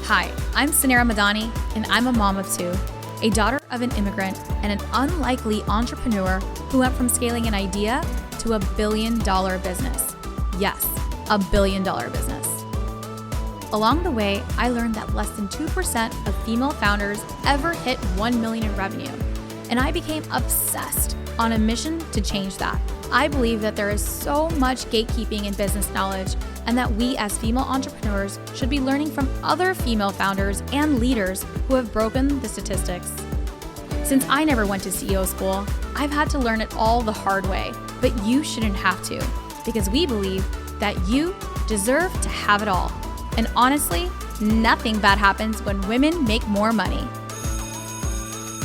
Hi, I'm Suneera Madani, and I'm a mom of two, a daughter of an immigrant, and an unlikely entrepreneur who went from scaling an idea to a $1 billion business. Yes, a $1 billion business. Along the way, I learned that less than 2% of female founders ever hit 1 million in revenue, and I became obsessed on a mission to change that. I believe that there is so much gatekeeping in business knowledge, and that we as female entrepreneurs should be learning from other female founders and leaders who have broken the statistics. Since I never went to CEO school, I've had to learn it all the hard way, but you shouldn't have to, because we believe that you deserve to have it all. And honestly, nothing bad happens when women make more money.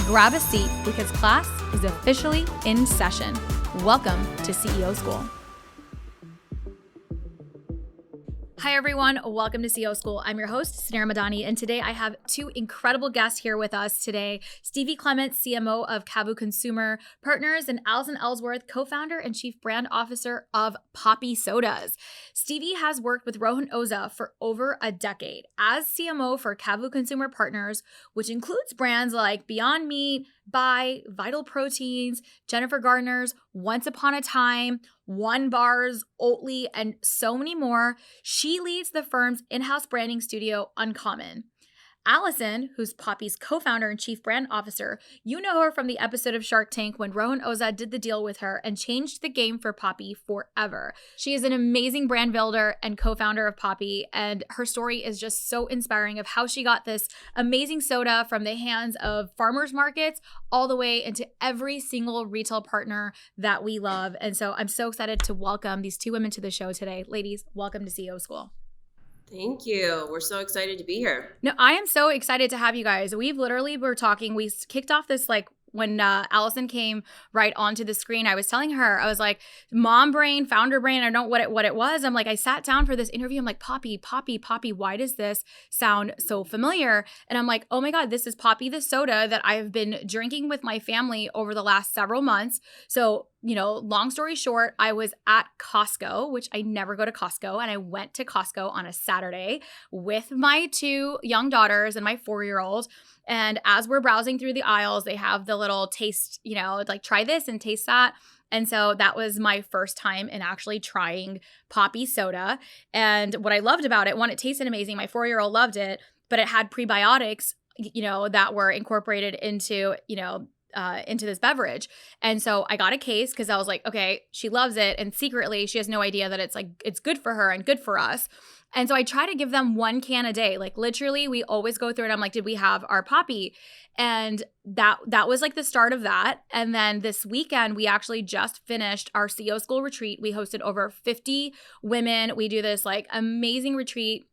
Grab a seat because class is officially in session. Welcome to CEO School. Hi everyone, welcome to CEO School. I'm your host, Suneera Madani, and today I have two incredible guests here with us today. Stevie Clements, CMO of CAVU Consumer Partners, and Allison Ellsworth, co-founder and chief brand officer of Poppi sodas. Stevie has worked with Rohan Oza for over a decade as CMO for CAVU Consumer Partners, which includes brands like Beyond Meat, Bai, Vital Proteins, Jennifer Garner's, Once Upon a Time, One Bars, Oatly, and so many more. She leads the firm's in-house branding studio, Uncommon. Allison, who's Poppi's co-founder and chief brand officer, you know her from the episode of Shark Tank when Rohan Oza did the deal with her and changed the game for Poppi forever. She is an amazing brand builder and co-founder of Poppi, and her story is just so inspiring of how she got this amazing soda from the hands of farmers markets all the way into every single retail partner that we love. And so I'm so excited to welcome these two women to the show today. Ladies, welcome to CEO School. Thank you. We're so excited to be here. No, I am so excited to have you guys. We kicked off this when Allison came right onto the screen. I was telling her, I was like, mom brain, founder brain, I don't know what it was. I'm like, I sat down for this interview. I'm like, Poppi, why does this sound so familiar? And I'm like, oh my God, this is Poppi, the soda that I've been drinking with my family over the last several months. So, long story short, I was at Costco, which I never go to Costco. And I went to Costco on a Saturday with my two young daughters and my 4-year-old. And as we're browsing through the aisles, they have the little taste, try this and taste that. And so that was my first time in actually trying Poppi soda. And what I loved about it, one, it tasted amazing. My 4-year-old loved it, but it had prebiotics, that were incorporated into this beverage. And so I got a case because I was like, okay, she loves it. And secretly she has no idea that it's good for her and good for us. And so I try to give them 1 can a day. Like literally we always go through it. I'm like, did we have our Poppi? And that was like the start of that. And then this weekend, we actually just finished our CEO School retreat. We hosted over 50 women. We do this amazing retreat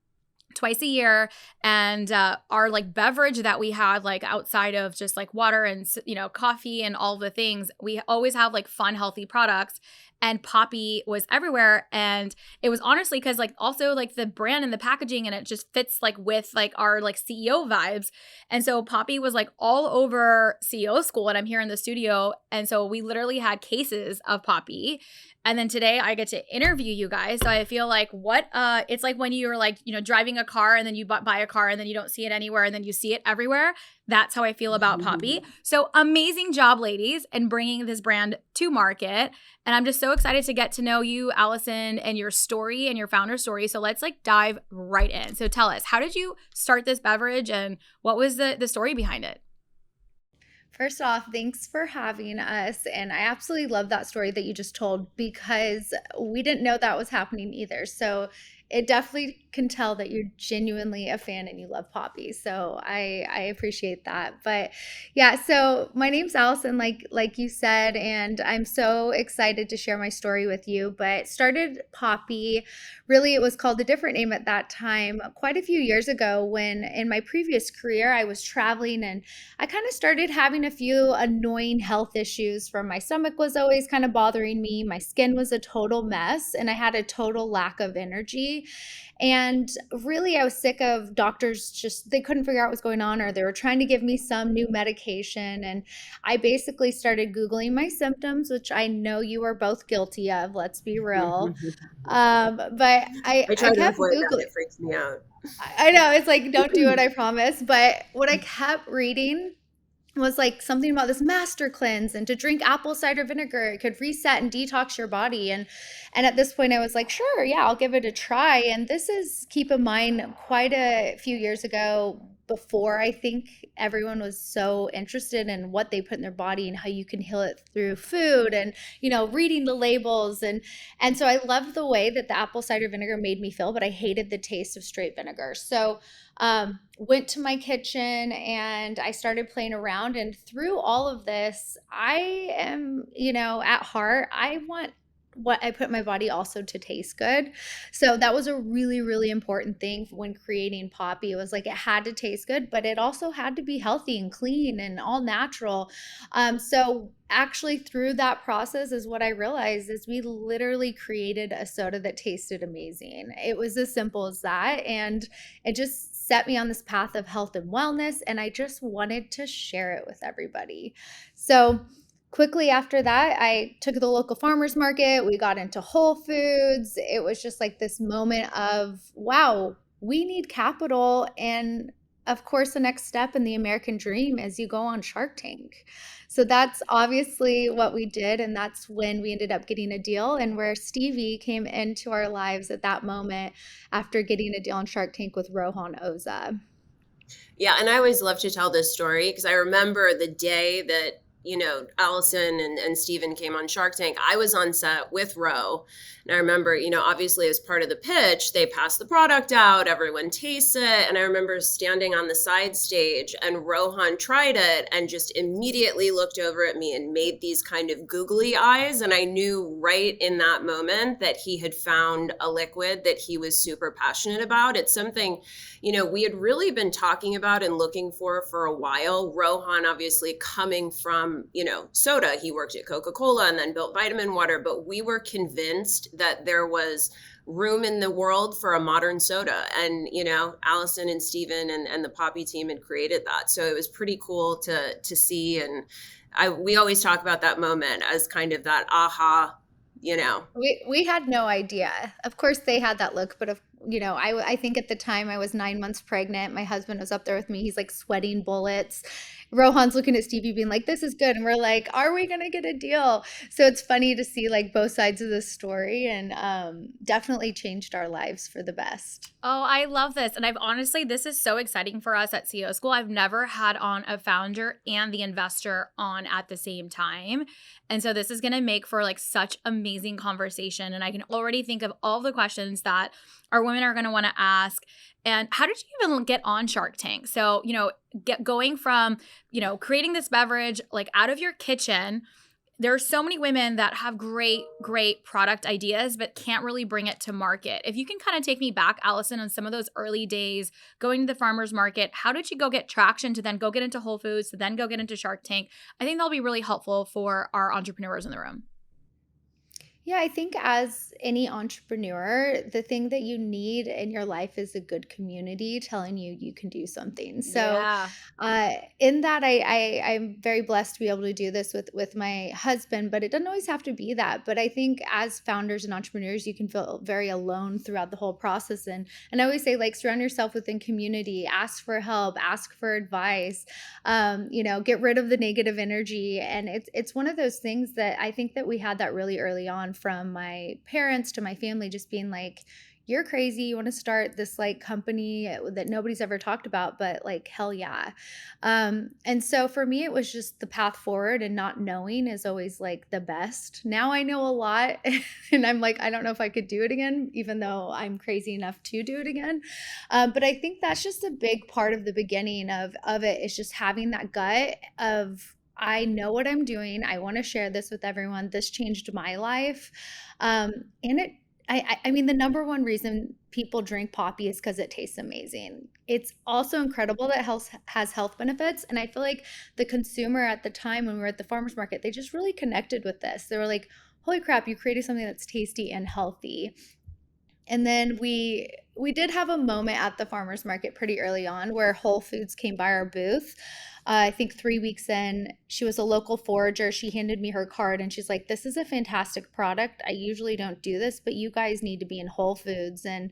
twice a year, and our beverage that we had outside of just water and coffee and all the things, we always have fun healthy products, and Poppi was everywhere. And it was honestly because also the brand and the packaging, and it just fits with our CEO vibes. And so Poppi was all over CEO School, and I'm here in the studio, and so we literally had cases of Poppi. And then today I get to interview you guys. So I feel it's like when you're driving a car and then you buy a car and then you don't see it anywhere and then you see it everywhere. That's how I feel about Poppi. So amazing job, ladies, in bringing this brand to market. And I'm just so excited to get to know you, Allison, and your story and your founder story. So let's dive right in. So tell us, how did you start this beverage and what was the story behind it? First off, thanks for having us. And I absolutely love that story that you just told because we didn't know that was happening either. So it definitely can tell that you're genuinely a fan and you love Poppi. So I appreciate that. But yeah, so my name's Allison, like you said, and I'm so excited to share my story with you. But started Poppi, really it was called a different name at that time, quite a few years ago when in my previous career I was traveling and I kind of started having a few annoying health issues from my stomach was always kind of bothering me. My skin was a total mess and I had a total lack of energy. energy. And really, I was sick of doctors just, they couldn't figure out what's going on, or they were trying to give me some new medication. And I basically started Googling my symptoms, which I know you are both guilty of, let's be real. But I I try to kept avoid that. Googling. It freaks me out. I know, it's like, don't do it, I promise. But what I kept reading was like something about this master cleanse, and to drink apple cider vinegar, it could reset and detox your body. And at this point I was like, sure, yeah, I'll give it a try. And this is, keep in mind, quite a few years ago, before I think everyone was so interested in what they put in their body and how you can heal it through food, and reading the labels. And so I loved the way that the apple cider vinegar made me feel, but I hated the taste of straight vinegar. So went to my kitchen and I started playing around. And through all of this, I am, at heart, I want what I put in my body also to taste good. So that was a really, really important thing when creating Poppi. It was like, it had to taste good, but it also had to be healthy and clean and all natural. So actually through that process is what I realized is we literally created a soda that tasted amazing. It was as simple as that. And it just set me on this path of health and wellness. And I just wanted to share it with everybody. So quickly after that, I took the local farmers market. We got into Whole Foods. It was just like this moment of, wow, we need capital. And of course, the next step in the American dream is you go on Shark Tank. So that's obviously what we did. And that's when we ended up getting a deal, and where Stevie came into our lives at that moment after getting a deal on Shark Tank with Rohan Oza. Yeah, and I always love to tell this story because I remember the day that, Allison and Steven came on Shark Tank. I was on set with Ro. And I remember, obviously as part of the pitch, they passed the product out, everyone tastes it. And I remember standing on the side stage and Rohan tried it and just immediately looked over at me and made these kind of googly eyes. And I knew right in that moment that he had found a liquid that he was super passionate about. It's something, we had really been talking about and looking for a while. Rohan obviously coming from, soda. He worked at Coca-Cola and then built vitamin water, but we were convinced that there was room in the world for a modern soda. And, Allison and Steven and the Poppi team had created that. So it was pretty cool to see. And we always talk about that moment as kind of that aha, We had no idea. Of course, they had that look, but I think at the time I was 9 months pregnant. My husband was up there with me. He's like sweating bullets. Rohan's looking at Stevie being like, this is good. And we're like, are we going to get a deal? So it's funny to see like both sides of the story, and definitely changed our lives for the best. Oh, I love this. And this is so exciting for us at CEO School. I've never had on a founder and the investor on at the same time. And so this is going to make for like such amazing conversation. And I can already think of all the questions that our women are going to want to ask. And how did you even get on Shark Tank? So, going from, creating this beverage like out of your kitchen. There are so many women that have great, great product ideas, but can't really bring it to market. If you can kind of take me back, Allison, on some of those early days, going to the farmer's market, how did you go get traction to then go get into Whole Foods, to then go get into Shark Tank? I think that'll be really helpful for our entrepreneurs in the room. Yeah, I think as any entrepreneur, the thing that you need in your life is a good community telling you can do something. So, Yeah. in that, I'm very blessed to be able to do this with my husband, but it doesn't always have to be that. But I think as founders and entrepreneurs, you can feel very alone throughout the whole process. And I always say, like, surround yourself within community, ask for help, ask for advice, get rid of the negative energy. And it's one of those things that I think that we had that really early on, from my parents to my family, just being like, you're crazy, you want to start this like company that nobody's ever talked about, but like, hell yeah. And so for me, it was just the path forward, and not knowing is always like the best. Now I know a lot and I'm like, I don't know if I could do it again, even though I'm crazy enough to do it again. But I think that's just a big part of the beginning of it, is just having that gut of, I know what I'm doing. I want to share this with everyone. This changed my life. I mean, the number one reason people drink Poppi is because it tastes amazing. It's also incredible that health has health benefits. And I feel like the consumer at the time when we were at the farmer's market, they just really connected with this. They were like, holy crap, you created something that's tasty and healthy. And then we did have a moment at the farmers market pretty early on where Whole Foods came by our booth. I think 3 weeks in, she was a local forager. She handed me her card and she's like, "This is a fantastic product. I usually don't do this, but you guys need to be in Whole Foods." And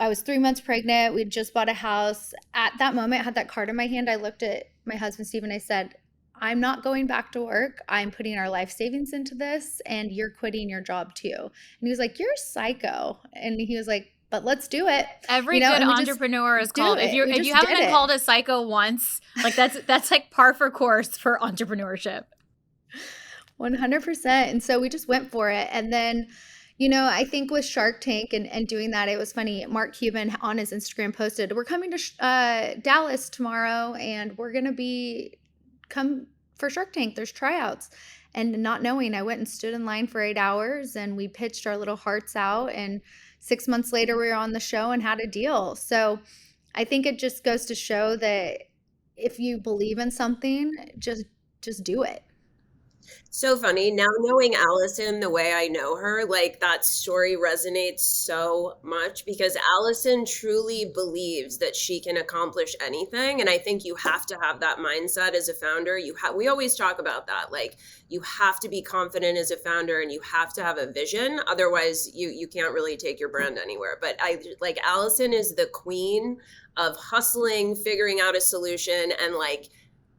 I was 3 months pregnant. We'd just bought a house. At that moment, I had that card in my hand. I looked at my husband, Steve, and I said, "I'm not going back to work. I'm putting our life savings into this, and you're quitting your job too." And he was like, "You're psycho." And he was like, "But let's do it." Every You know, good and we just entrepreneur is do called. it. We If you just haven't did been it. called a psycho once, like that's like par for course for entrepreneurship. 100%. And so we just went for it. And then, I think with Shark Tank and doing that, it was funny. Mark Cuban on his Instagram posted, "We're coming to Dallas tomorrow and we're going to come for Shark Tank. There's tryouts." And not knowing, I went and stood in line for 8 hours and we pitched our little hearts out. And 6 months later, we were on the show and had a deal. So I think it just goes to show that if you believe in something, just do it. So funny. Now knowing Allison the way I know her, like that story resonates so much because Allison truly believes that she can accomplish anything. And I think you have to have that mindset as a founder. We always talk about that. Like you have to be confident as a founder and you have to have a vision. Otherwise you can't really take your brand anywhere. But I like Allison is the queen of hustling, figuring out a solution and like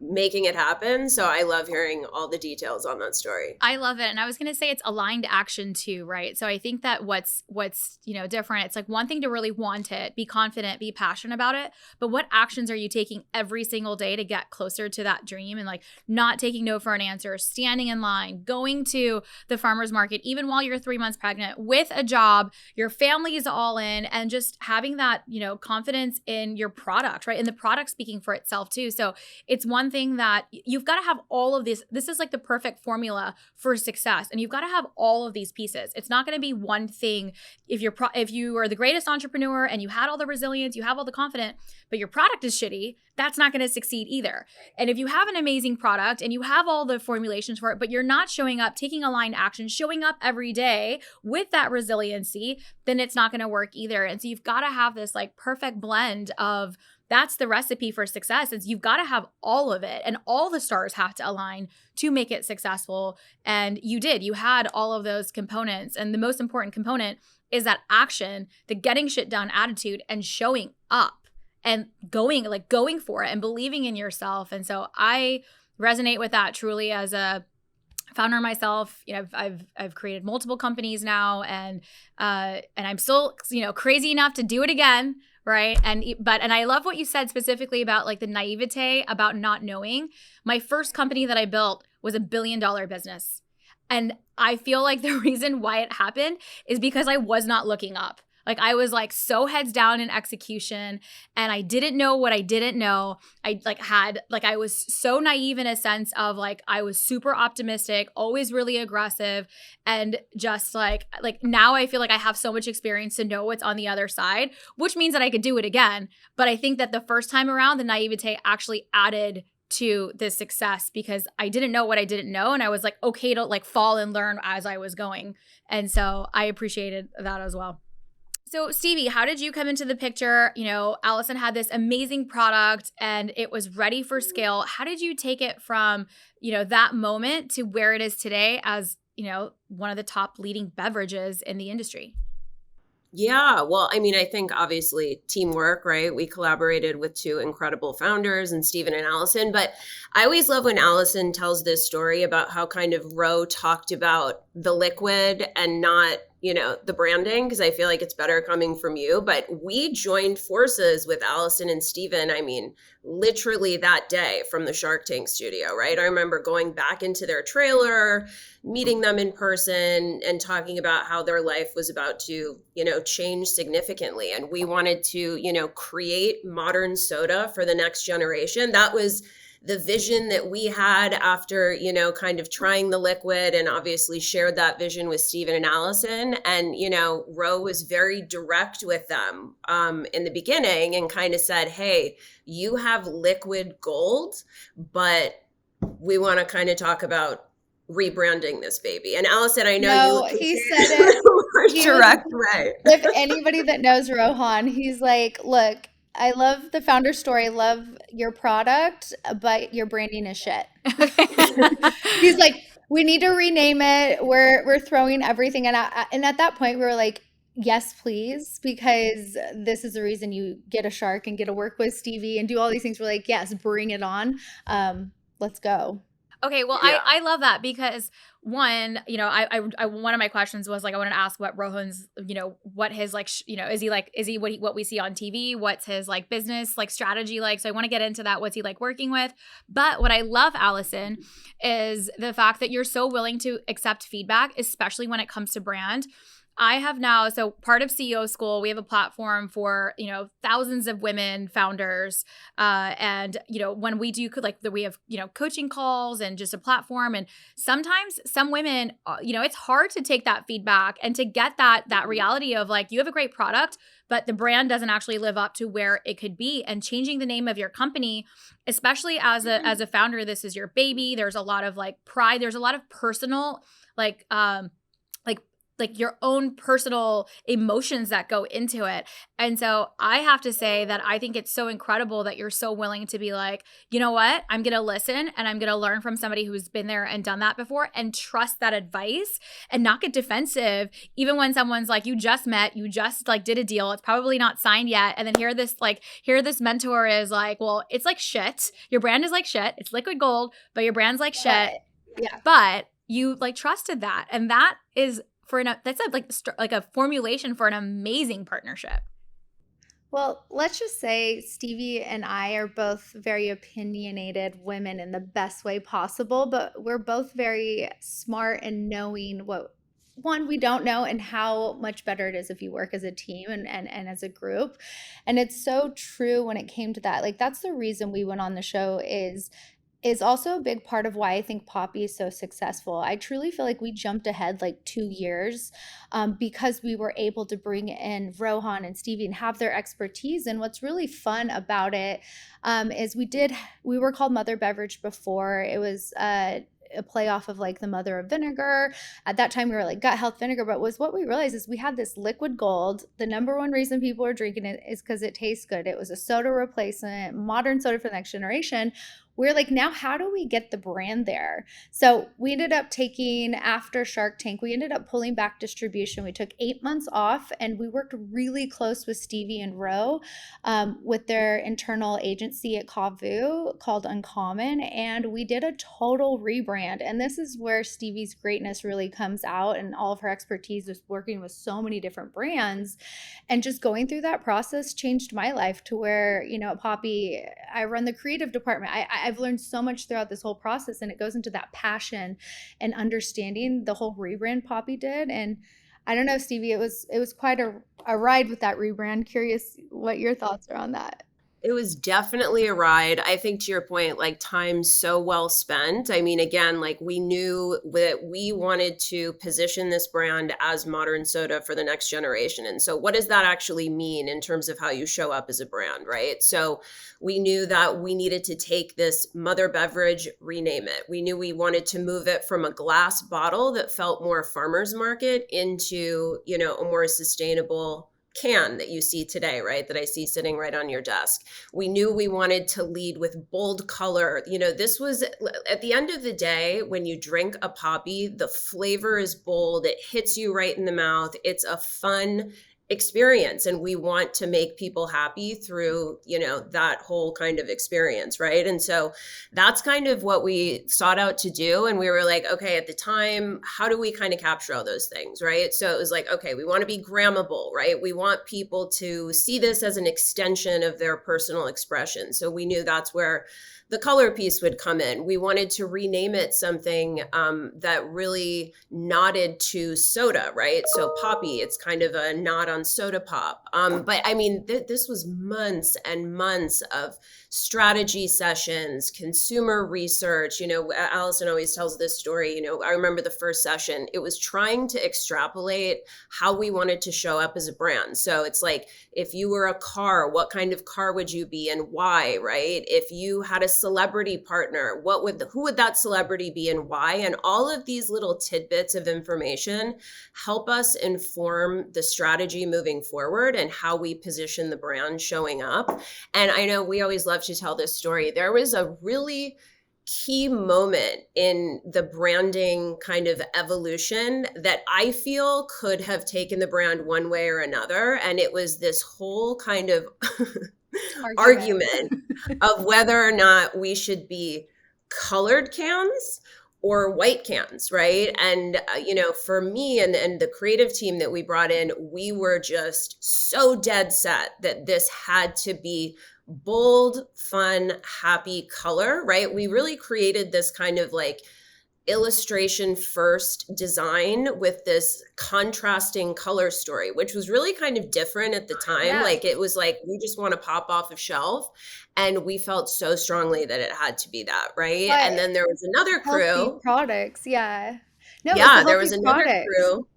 making it happen. So I love hearing all the details on that story. I love it. And I was going to say it's aligned action too, right? So I think that what's different, it's like one thing to really want it, be confident, be passionate about it, but what actions are you taking every single day to get closer to that dream and like not taking no for an answer, standing in line, going to the farmer's market, even while you're 3 months pregnant with a job, your family is all in and just having that, confidence in your product, right? And the product speaking for itself too. So it's one thing that you've got to have all of this. This is like the perfect formula for success. And you've got to have all of these pieces. It's not going to be one thing. If you are the greatest entrepreneur and you had all the resilience, you have all the confidence, but your product is shitty, that's not going to succeed either. And if you have an amazing product and you have all the formulations for it, but you're not showing up, taking aligned action, showing up every day with that resiliency, then it's not going to work either. And so you've got to have this like perfect blend of that's the recipe for success is you've got to have all of it and all the stars have to align to make it successful. And you had all of those components. And the most important component is that action, the getting shit done attitude and showing up and going for it and believing in yourself. And so I resonate with that truly as a founder myself. I've created multiple companies now and I'm still, crazy enough to do it again. Right. And I love what you said specifically about like the naivete about not knowing. My first company that I built was $1 billion business. And I feel like the reason why it happened is because I was not looking up. Like I was like so heads down in execution and I didn't know what I didn't know. I was so naive in a sense of like, I was super optimistic, always really aggressive. And just like now I feel like I have so much experience to know what's on the other side, which means that I could do it again. But I think that the first time around, the naivete actually added to this success because I didn't know what I didn't know. And I was like, okay to like fall and learn as I was going. And so I appreciated that as well. So Stevie, how did you come into the picture? Allison had this amazing product and it was ready for scale. How did you take it from, that moment to where it is today as, one of the top leading beverages in the industry? Yeah, well, I mean, I think obviously teamwork, right? We collaborated with two incredible founders and Stephen and Allison, but I always love when Allison tells this story about how kind of Roe talked about the liquid and not, the branding, because I feel like it's better coming from you. But we joined forces with Allison and Stephen, I mean, literally that day from the Shark Tank studio, right? I remember going back into their trailer, meeting them in person and talking about how their life was about to, change significantly. And we wanted to, create modern soda for the next generation. That was the vision that we had after, kind of trying the liquid and obviously shared that vision with Stephen and Allison. And, Roe was very direct with them in the beginning and kind of said, hey, you have liquid gold, but we want to kind of talk about rebranding this baby. And Allison, I know No, you can he say said it in it. a more He was, direct way. if anybody that knows Rohan, he's like, look, I love the founder story, love your product, but your branding is shit. He's like, we need to rename it. We're throwing everything. And at that point, we were like, yes, please, because this is the reason you get a shark and get to work with Stevie and do all these things. We're like, yes, bring it on. Let's go. Okay, well, Yeah. I love that because one, you know, I one of my questions was like I wanted to ask what Rohan's, you know, what his like, is he what we see on TV? What's his like business like strategy like? So I want to get into that. What's he like working with? But what I love, Allison, is the fact that you're so willing to accept feedback, especially when it comes to brand. I have now, so part of CEO School, we have a platform for, you know, thousands of women founders. And, you know, when we do we have, you know, coaching calls and just a platform. And sometimes some women, you know, it's hard to take that feedback and to get that reality of like, you have a great product, but the brand doesn't actually live up to where it could be. And changing the name of your company, especially as a founder, this is your baby. There's a lot of like pride. There's a lot of personal, like your own personal emotions that go into it. And so I have to say that I think it's so incredible that you're so willing to be like, you know what? I'm going to listen and I'm going to learn from somebody who's been there and done that before and trust that advice and not get defensive. Even when someone's like, you just met, you just like did a deal. It's probably not signed yet. And then here this mentor is like, well, it's like shit. Your brand is like shit. It's liquid gold, but your brand's like shit. Yeah. But you like trusted that. And that is that's like a formulation for an amazing partnership. Well, let's just say Stevie and I are both very opinionated women in the best way possible, but we're both very smart and knowing what one we don't know and how much better it is if you work as a team and as a group. And it's so true when it came to that. Like that's the reason we went on the show is also a big part of why I think Poppi is so successful. I truly feel like we jumped ahead like 2 years because we were able to bring in Rohan and Stevie and have their expertise. And what's really fun about it is we were called Mother Beverage before. It was a playoff of like the mother of vinegar. At that time, we were like gut health vinegar, but what we realized is we had this liquid gold. The number one reason people are drinking it is because it tastes good. It was a soda replacement, modern soda for the next generation. We're like, now how do we get the brand there? So we ended up taking, after Shark Tank, we ended up pulling back distribution. We took 8 months off and we worked really close with Stevie and Ro with their internal agency at CAVU called Uncommon. And we did a total rebrand. And this is where Stevie's greatness really comes out and all of her expertise is working with so many different brands. And just going through that process changed my life to where, you know, at Poppi, I run the creative department. I've learned so much throughout this whole process, and it goes into that passion and understanding the whole rebrand Poppi did. And I don't know, Stevie, it was quite a ride with that rebrand. Curious what your thoughts are on that. It was definitely a ride. I think to your point, like time so well spent. I mean, again, like we knew that we wanted to position this brand as modern soda for the next generation. And so what does that actually mean in terms of how you show up as a brand, right? So we knew that we needed to take this mother beverage, rename it. We knew we wanted to move it from a glass bottle that felt more farmer's market into, you know, a more sustainable can that you see today, right? That I see sitting right on your desk. We knew we wanted to lead with bold color. You know, this was at the end of the day, when you drink a Poppi, the flavor is bold. It hits you right in the mouth. It's a fun experience. And we want to make people happy through, you know, that whole kind of experience, right? And so that's kind of what we sought out to do. And we were like, okay, at the time, how do we kind of capture all those things, right? So it was like, okay, we want to be grammable, right? We want people to see this as an extension of their personal expression. So we knew that's where the color piece would come in. We wanted to rename it something that really nodded to soda, right? So Poppi, it's kind of a nod on around soda pop. But I mean, this was months and months of strategy sessions, consumer research. You know, Allison always tells this story. You know, I remember the first session, it was trying to extrapolate how we wanted to show up as a brand. So it's like, if you were a car, what kind of car would you be and why, right? If you had a celebrity partner, who would that celebrity be and why? And all of these little tidbits of information help us inform the strategy moving forward and how we position the brand showing up. And I know we always love to tell this story. There was a really key moment in the branding kind of evolution that I feel could have taken the brand one way or another. And it was this whole kind of argument of whether or not we should be colored cans or white cans, right? And, you know, for me and the creative team that we brought in, we were just so dead set that this had to be bold, fun, happy color, right? We really created this kind of like illustration first design with this contrasting color story, which was really kind of different at the time. Yeah. Like it was like, we just want to pop off of shelf. And we felt so strongly that it had to be that, right? But and then there was another healthy crew. products, yeah. No, it was Yeah, the there was healthy another products. crew.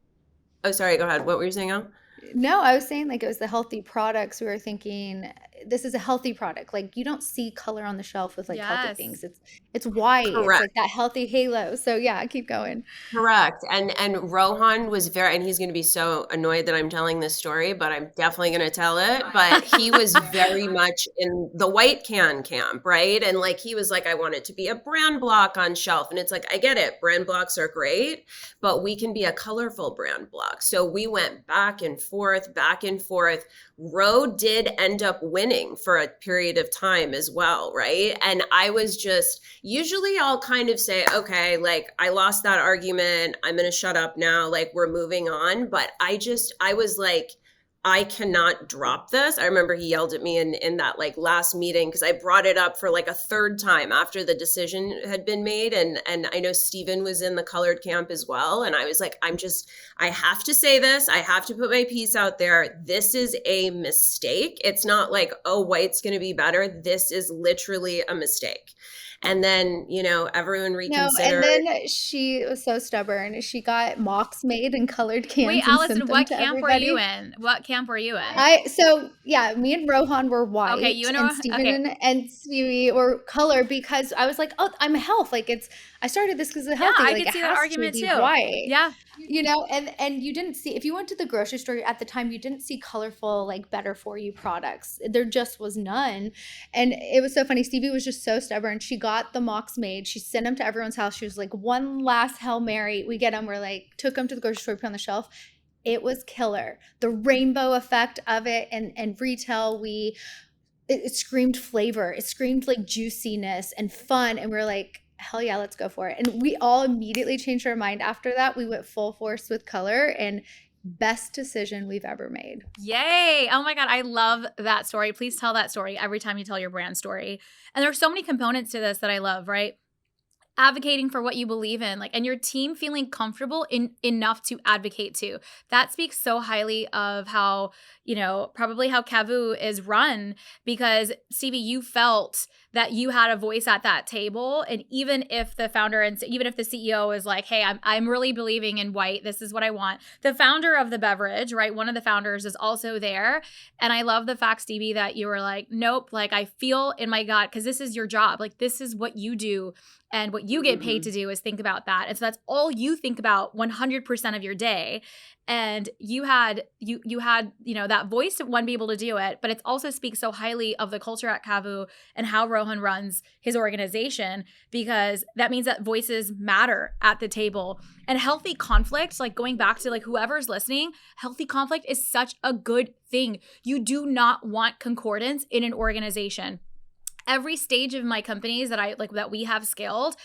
Oh, sorry, go ahead. What were you saying, Al? No, I was saying like it was the healthy products. We were thinking this is a healthy product. Like you don't see color on the shelf with like healthy Yes. things. It's white. It's Correct. like that healthy halo. So yeah, keep going. Correct. And Rohan was and he's going to be so annoyed that I'm telling this story, but I'm definitely going to tell it. But he was very much in the white can camp, right? And like, he was like, I want it to be a brand block on shelf. And it's like, I get it. Brand blocks are great, but we can be a colorful brand block. So we went back and forth, back and forth. Ro did end up winning for a period of time as well, right? And I was just, usually I'll kind of say, okay, like I lost that argument. I'm going to shut up now. Like we're moving on. But I was like, I cannot drop this. I remember he yelled at me in that like last meeting because I brought it up for like a third time after the decision had been made. And I know Steven was in the colored camp as well. And I was like, I have to say this. I have to put my piece out there. This is a mistake. It's not like, oh, white's going to be better. This is literally a mistake. And then, you know, everyone No, reconsidered. and then she was so stubborn. She got mocks made in colored cans Wait, and Allison, sent them what to camp were everybody. you in? What camp were you in? So yeah, me and Rohan were white, Okay, you and and Rohan- Steven and Stevie were color because I was like, oh, I'm health. Like I started this because it's healthy. I like could it see that has argument to be too. white. Yeah. You know, and you didn't see, if you went to the grocery store at the time, you didn't see colorful, like better for you products. There just was none. And it was so funny. Stevie was just so stubborn. She got the mocks made. She sent them to everyone's house. She was like, one last Hail Mary. We get them. We're like, took them to the grocery store, put on the shelf. It was killer. The rainbow effect of it and retail, it screamed flavor. It screamed like juiciness and fun. And we're like, hell yeah, let's go for it. And we all immediately changed our mind after that. We went full force with color, and best decision we've ever made. Yay. Oh my God. I love that story. Please tell that story every time you tell your brand story. And there's so many components to this that I love, right? Advocating for what you believe in, like, and your team feeling comfortable enough to advocate to. That speaks so highly of how, you know, probably how CAVU is run, because Stevie, you felt that you had a voice at that table. And even if the founder and even if the CEO is like, hey, I'm really believing in white, this is what I want. The founder of the beverage, right? One of the founders is also there. And I love the fact, Stevie, that you were like, nope, like I feel in my gut, because this is your job. Like this is what you do. And what you get paid to do is think about that. And so that's all you think about 100% of your day. And you had, you know, that voice to be able to do it, but it also speaks so highly of the culture at CAVU and how Rohan runs his organization, because that means that voices matter at the table. And healthy conflict, like going back to like whoever's listening, healthy conflict is such a good thing. You do not want concordance in an organization. Every stage of my companies that we have scaled,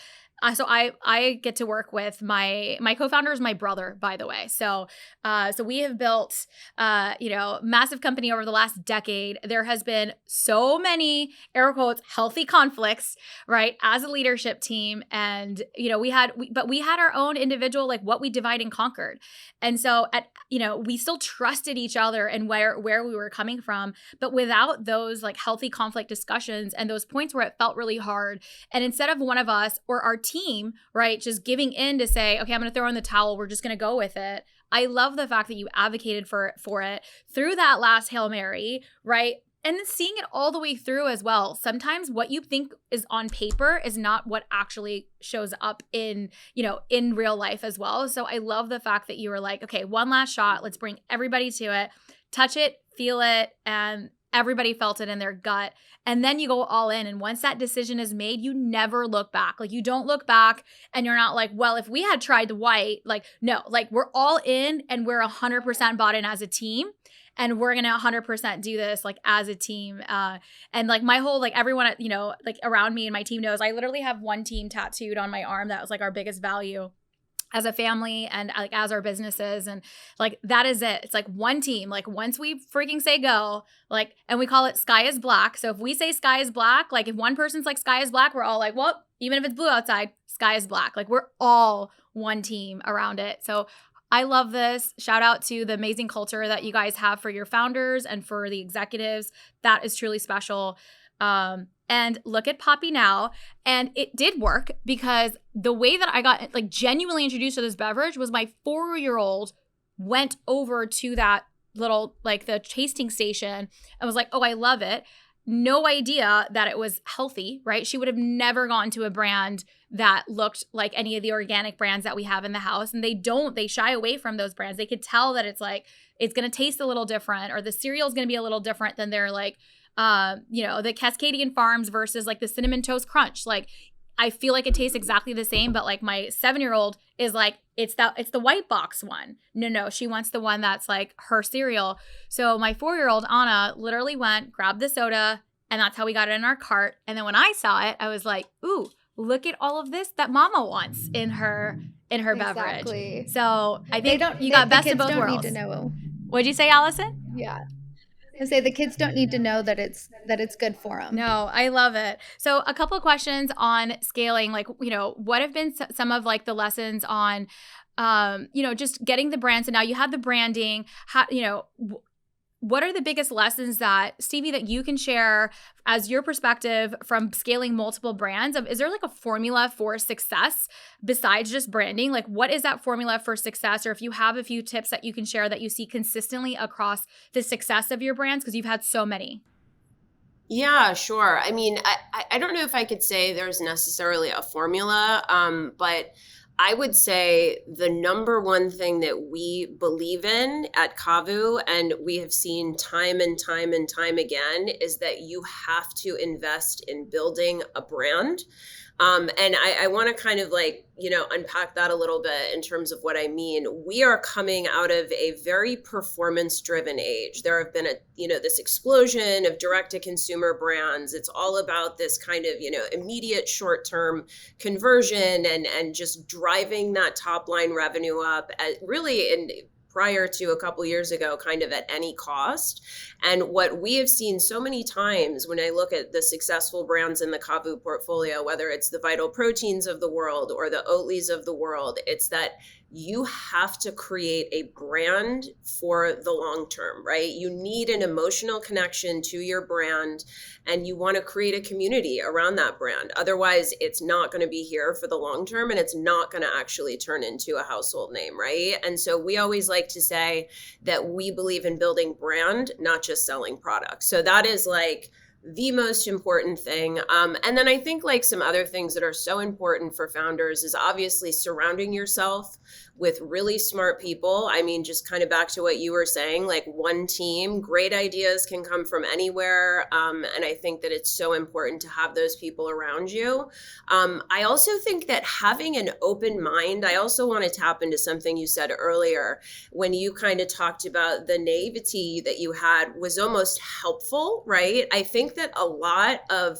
I get to work with my co-founder is my brother, by the way. So we have built massive company over the last decade. There has been so many air quotes healthy conflicts, right, as a leadership team, and we had our own individual, like, what we divide and conquered, and so we still trusted each other and where we were coming from, but without those like healthy conflict discussions and those points where it felt really hard, and instead of one of us or our team, right, just giving in to say, okay, I'm going to throw in the towel, we're just going to go with it. I love the fact that you advocated for it through that last Hail Mary, right? And then seeing it all the way through as well. Sometimes what you think is on paper is not what actually shows up in real life as well. So I love the fact that you were like, okay, one last shot. Let's bring everybody to it, touch it, feel it, and everybody felt it in their gut. And then you go all in. And once that decision is made, you never look back. Like, you don't look back and you're not like, well, if we had tried the white, like, no, like, we're all in and we're 100% bought in as a team. And we're going to 100% do this like as a team. And like my whole, like everyone, like around me and my team knows I literally have one team tattooed on my arm. That was like our biggest value as a family and like as our businesses, and like that is it. It's like one team. Like once we freaking say go, like, and we call it sky is black. So if we say sky is black, like if one person's like sky is black, we're all like, well, even if it's blue outside, sky is black. Like we're all one team around it. So I love this. Shout out to the amazing culture that you guys have for your founders and for the executives. That is truly special. And look at Poppi now. And it did work, because the way that I got like genuinely introduced to this beverage was my 4-year-old went over to that little, like the tasting station and was like, oh, I love it. No idea that it was healthy, right? She would have never gone to a brand that looked like any of the organic brands that we have in the house. And they shy away from those brands. They could tell that it's like, it's going to taste a little different, or the cereal is going to be a little different than their like, the Cascadian Farms versus like the Cinnamon Toast Crunch. Like, I feel like it tastes exactly the same, but like my 7-year-old is like, it's the white box one. No, she wants the one that's like her cereal. So my 4-year-old Anna literally went, grabbed the soda, and that's how we got it in our cart. And then when I saw it, I was like, ooh, look at all of this that mama wants in her beverage. Exactly. So I think you got best of both worlds. Need to know. What'd you say, Allison? Yeah. I say the kids don't need to know that it's good for them. No, I love it. So a couple of questions on scaling, like, what have been some of like the lessons on, just getting the brand. So now you have the branding, how, what are the biggest lessons that, Stevie, that you can share as your perspective from scaling multiple brands? Is there like a formula for success besides just branding? Like, what is that formula for success? Or if you have a few tips that you can share that you see consistently across the success of your brands, because you've had so many. Yeah, sure. I mean, I don't know if I could say there's necessarily a formula, but I would say the number one thing that we believe in at CAVU, and we have seen time and time and time again, is that you have to invest in building a brand. And I want to kind of like, unpack that a little bit in terms of what I mean. We are coming out of a very performance-driven age. There have been this explosion of direct-to-consumer brands. It's all about this kind of, immediate short-term conversion and just driving that top-line revenue up prior to a couple years ago, kind of at any cost. And what we have seen so many times when I look at the successful brands in the CAVU portfolio, whether it's the Vital Proteins of the world or the Oatlys of the world, it's that you have to create a brand for the long term, right? You need an emotional connection to your brand, and you want to create a community around that brand. Otherwise, it's not going to be here for the long term, and it's not going to actually turn into a household name, right? And so we always like to say that we believe in building brand, not just selling products. So that is like the most important thing. And then I think like some other things that are so important for founders is obviously surrounding yourself with really smart people. I mean, just kind of back to what you were saying, like one team, great ideas can come from anywhere. And I think that it's so important to have those people around you. I also think that having an open mind, I also want to tap into something you said earlier when you kind of talked about the naivety that you had was almost helpful, right? I think that a lot of,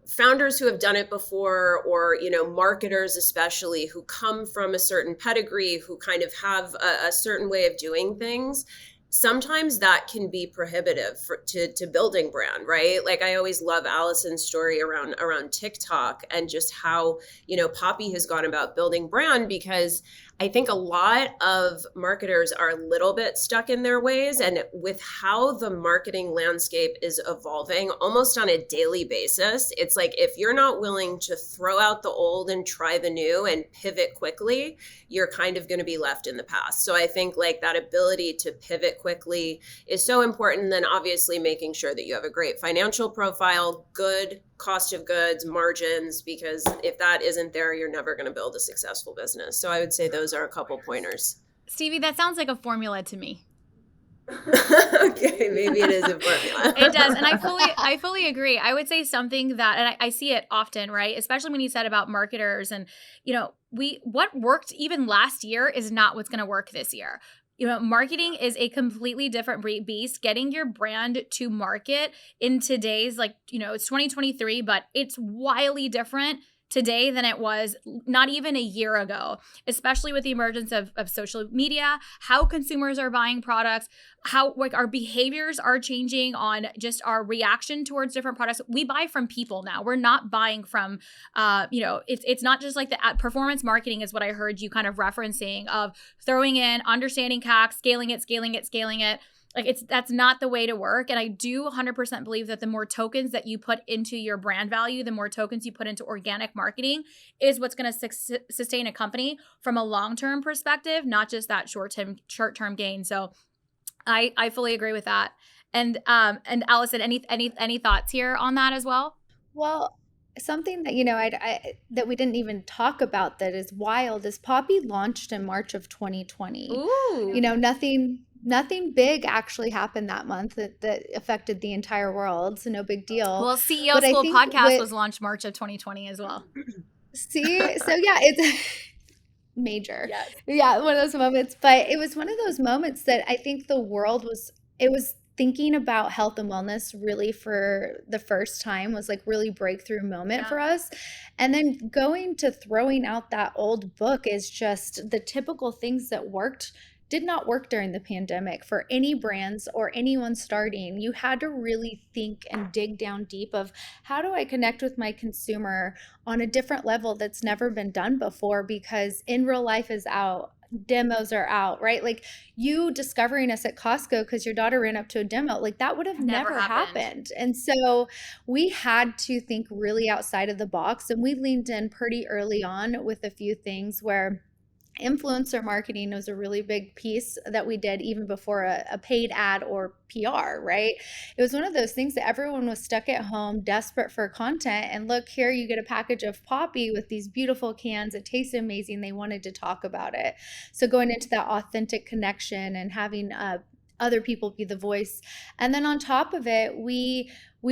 founders who have done it before, or, you know, marketers especially who come from a certain pedigree, who kind of have a certain way of doing things, sometimes that can be prohibitive to building brand, right? Like, I always love Allison's story around TikTok and just how, you know, Poppi has gone about building brand, because I think a lot of marketers are a little bit stuck in their ways. And with how the marketing landscape is evolving almost on a daily basis, it's like, if you're not willing to throw out the old and try the new and pivot quickly, you're kind of going to be left in the past. So I think like that ability to pivot quickly is so important. And then obviously making sure that you have a great financial profile, good cost of goods, margins, because if that isn't there, you're never going to build a successful business. So I would say those are a couple pointers. Stevie, that sounds like a formula to me. Okay, maybe it is a formula. It does. And I fully agree. I would say something that, and I see it often, right? Especially when you said about marketers and, you know, what worked even last year is not what's going to work this year. You know, marketing is a completely different beast. Getting your brand to market in today's, like, you know, it's 2023, but it's wildly different today than it was not even a year ago, especially with the emergence of social media, how consumers are buying products, how like our behaviors are changing on just our reaction towards different products. We buy from people now. We're not buying from, you know, it's not just like the performance marketing is what I heard you kind of referencing of throwing in, understanding CAC, scaling it. Like that's not the way to work. And I do 100% believe that the more tokens that you put into your brand value, the more tokens you put into organic marketing is what's going to sustain a company from a long-term perspective, not just that short-term gain. So I fully agree with that. And Allison, any thoughts here on that as well? Well, something that, you know, that we didn't even talk about that is wild is Poppi launched in March of 2020. Ooh. You know, nothing big actually happened that month that affected the entire world. So no big deal. Well, CEO School podcast was launched March of 2020 as well. See, so yeah, it's major. Yes. Yeah, one of those moments. But it was one of those moments that I think the world was thinking about health and wellness really for the first time, was like really breakthrough moment for us. And then going to throwing out that old book is just the typical things that did not work during the pandemic for any brands or anyone starting. You had to really think and dig down deep of, how do I connect with my consumer on a different level that's never been done before? Because in real life is out, demos are out, right? Like you discovering us at Costco because your daughter ran up to a demo, like that would have never happened. And so we had to think really outside of the box, and we leaned in pretty early on with a few things where influencer marketing was a really big piece that we did even before a paid ad or PR, right? It was one of those things that everyone was stuck at home, desperate for content. And look, here you get a package of Poppi with these beautiful cans. It tasted amazing. They wanted to talk about it. So going into that authentic connection and having other people be the voice. And then on top of it, we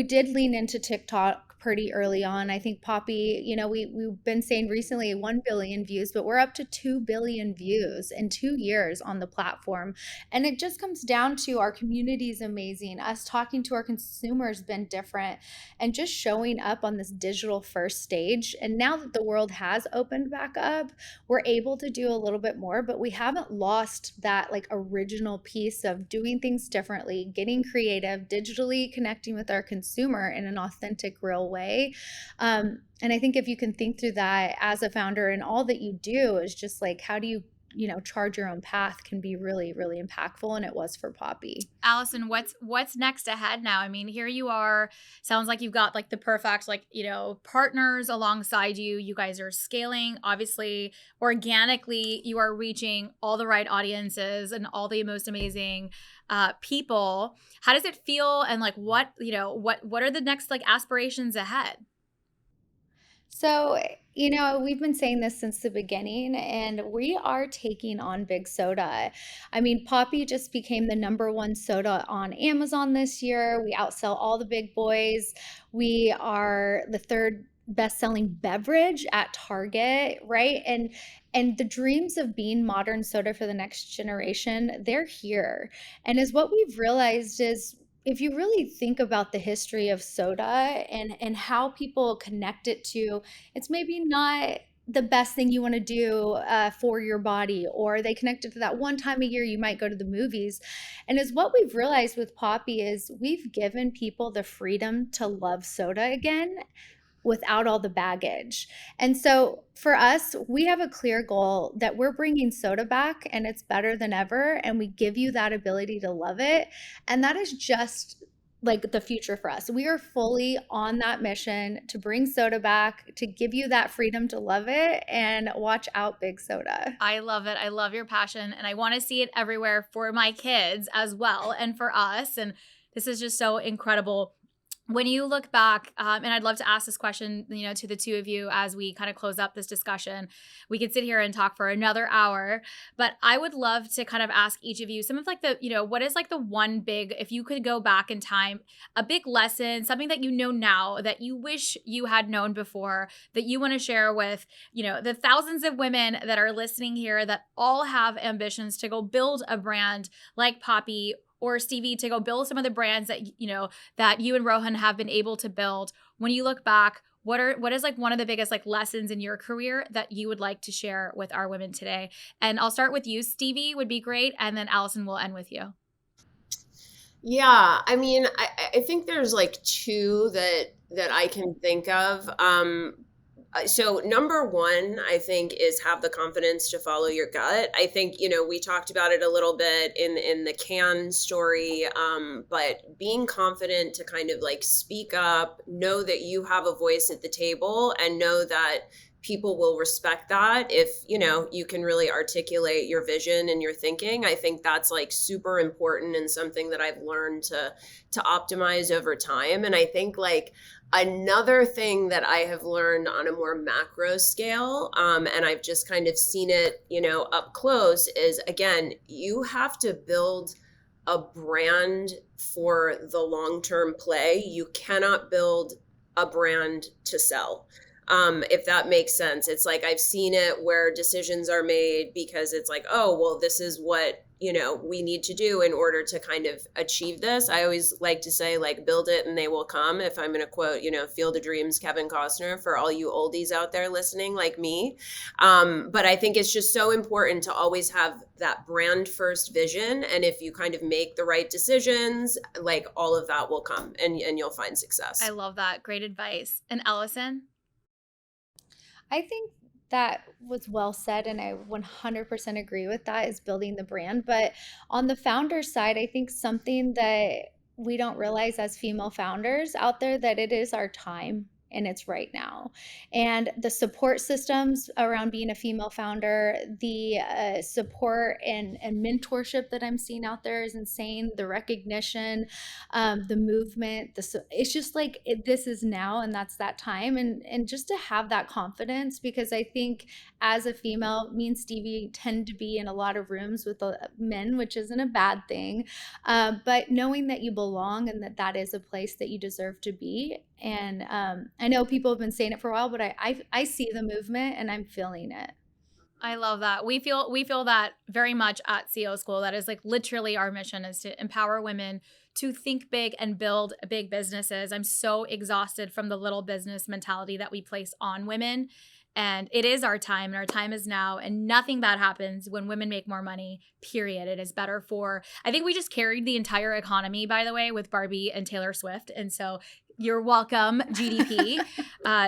did lean into TikTok pretty early on. I think Poppi, you know, we've been saying recently 1 billion views, but we're up to 2 billion views in 2 years on the platform. And it just comes down to our community is amazing. Us talking to our consumers been different, and just showing up on this digital first stage. And now that the world has opened back up, we're able to do a little bit more, but we haven't lost that like original piece of doing things differently, getting creative, digitally connecting with our consumer in an authentic, real way. And I think if you can think through that as a founder, and all that you do is just like, how do you charge your own path, can be really, really impactful. And it was for Poppi. Allison, what's next ahead now? I mean, here you are, sounds like you've got like the perfect, like, you know, partners alongside you. You guys are scaling, obviously, organically, you are reaching all the right audiences and all the most amazing people. How does it feel? And like, what are the next like aspirations ahead? So, you know, we've been saying this since the beginning, and we are taking on big soda. I mean, Poppi just became the #1 soda on Amazon this year. We outsell all the big boys. We are the 3rd best-selling beverage at Target, right? And the dreams of being modern soda for the next generation, they're here. And as what we've realized is if you really think about the history of soda and how people connect it to, it's maybe not the best thing you want to do for your body, or they connect it to that one time a year you might go to the movies. And is what we've realized with Poppi is we've given people the freedom to love soda again without all the baggage. And so for us, we have a clear goal that we're bringing soda back and it's better than ever. And we give you that ability to love it. And that is just like the future for us. We are fully on that mission to bring soda back, to give you that freedom to love it, and watch out, Big Soda. I love it. I love your passion, and I want to see it everywhere for my kids as well and for us. And this is just so incredible. When you look back, and I'd love to ask this question, to the two of you as we kind of close up this discussion. We could sit here and talk for another hour, but I would love to kind of ask each of you some of like the, what is like the one big, if you could go back in time, a big lesson, something that you know now that you wish you had known before, that you want to share with, the thousands of women that are listening here that all have ambitions to go build a brand like Poppi or Stevie, to go build some of the brands that that you and Rohan have been able to build. When you look back, what is like one of the biggest like lessons in your career that you would like to share with our women today? And I'll start with you, Stevie, would be great, and then Allison will end with you. Yeah, I mean, I think there's like two that I can think of. So number one, I think, is have the confidence to follow your gut. I think, we talked about it a little bit in the can story, but being confident to kind of like speak up, know that you have a voice at the table, and know that people will respect that if, you can really articulate your vision and your thinking. I think that's like super important and something that I've learned to optimize over time. And I think like another thing that I have learned on a more macro scale, and I've just kind of seen it, up close, is again, you have to build a brand for the long-term play. You cannot build a brand to sell. If that makes sense. It's like I've seen it where decisions are made because it's like, oh, well, this is what, we need to do in order to kind of achieve this. I always like to say, like, build it and they will come. If I'm going to quote, Field of Dreams, Kevin Costner, for all you oldies out there listening like me. But I think it's just so important to always have that brand first vision. And if you kind of make the right decisions, like all of that will come and you'll find success. I love that. Great advice. And Allison? I think that was well said, and I 100% agree with that, is building the brand. But on the founder side, I think something that we don't realize as female founders out there, that it is our time and it's right now. And the support systems around being a female founder, the support and mentorship that I'm seeing out there is insane. The recognition, the movement, it's just like this is now, and that's that time. And just to have that confidence, because I think as a female, me and Stevie tend to be in a lot of rooms with men, which isn't a bad thing. But knowing that you belong and that is a place that you deserve to be. And I know people have been saying it for a while, but I see the movement and I'm feeling it. I love that. We feel that very much at CEO School. That is like literally our mission, is to empower women to think big and build big businesses. I'm so exhausted from the little business mentality that we place on women. And it is our time, and our time is now, and nothing bad happens when women make more money, period. It is better for, I think we just carried the entire economy, by the way, with Barbie and Taylor Swift. And so you're welcome, GDP.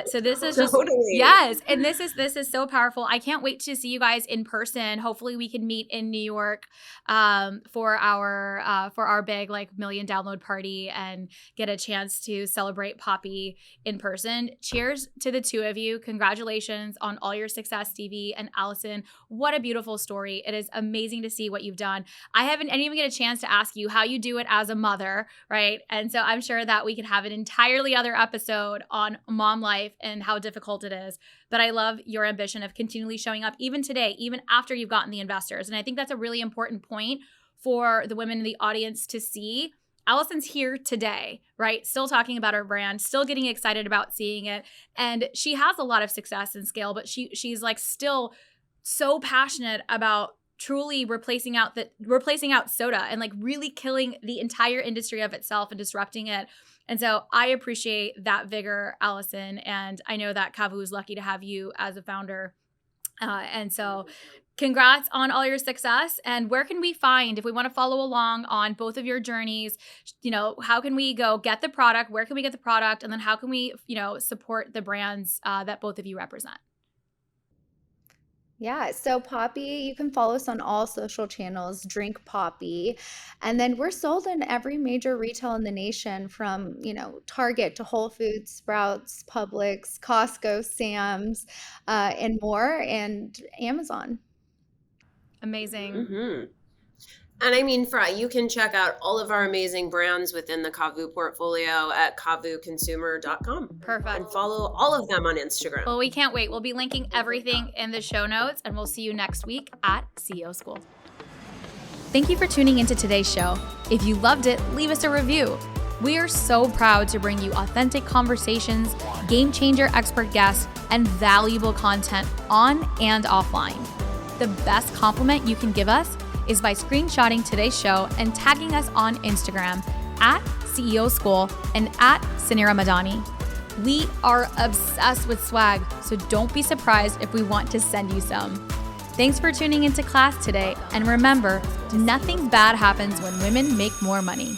So this is just, Totally. yes. And this is so powerful. I can't wait to see you guys in person. Hopefully we can meet in New York for our big like million download party and get a chance to celebrate Poppi in person. Cheers to the two of you. Congratulations on all your success, Stevie and Allison. What a beautiful story. It is amazing to see what you've done. I didn't even get a chance to ask you how you do it as a mother, right? And so I'm sure that we could have an entirely other episode on mom life and how difficult it is. But I love your ambition of continually showing up even today, even after you've gotten the investors. And I think that's a really important point for the women in the audience to see. Allison's here today, right? Still talking about her brand, still getting excited about seeing it. And she has a lot of success and scale, but she's like still so passionate about truly replacing out soda and like really killing the entire industry of itself and disrupting it. And so I appreciate that vigor, Allison. And I know that CAVU is lucky to have you as a founder. And so congrats on all your success. And where can we find, if we want to follow along on both of your journeys, how can we go get the product? Where can we get the product? And then how can we, support the brands that both of you represent? Yeah, so Poppi, you can follow us on all social channels, Drink Poppi. And then we're sold in every major retail in the nation from, Target to Whole Foods, Sprouts, Publix, Costco, Sam's, and more, and Amazon. Amazing. Mm-hmm. And I mean, you can check out all of our amazing brands within the CAVU portfolio at CAVUconsumer.com. Perfect. And follow all of them on Instagram. Well, we can't wait. We'll be linking everything in the show notes, and we'll see you next week at CEO School. Thank you for tuning into today's show. If you loved it, leave us a review. We are so proud to bring you authentic conversations, game changer expert guests, and valuable content on and offline. The best compliment you can give us is by screenshotting today's show and tagging us on Instagram at CEO School and at Suneera Madani. We are obsessed with swag, so don't be surprised if we want to send you some. Thanks for tuning into class today, and remember, nothing bad happens when women make more money.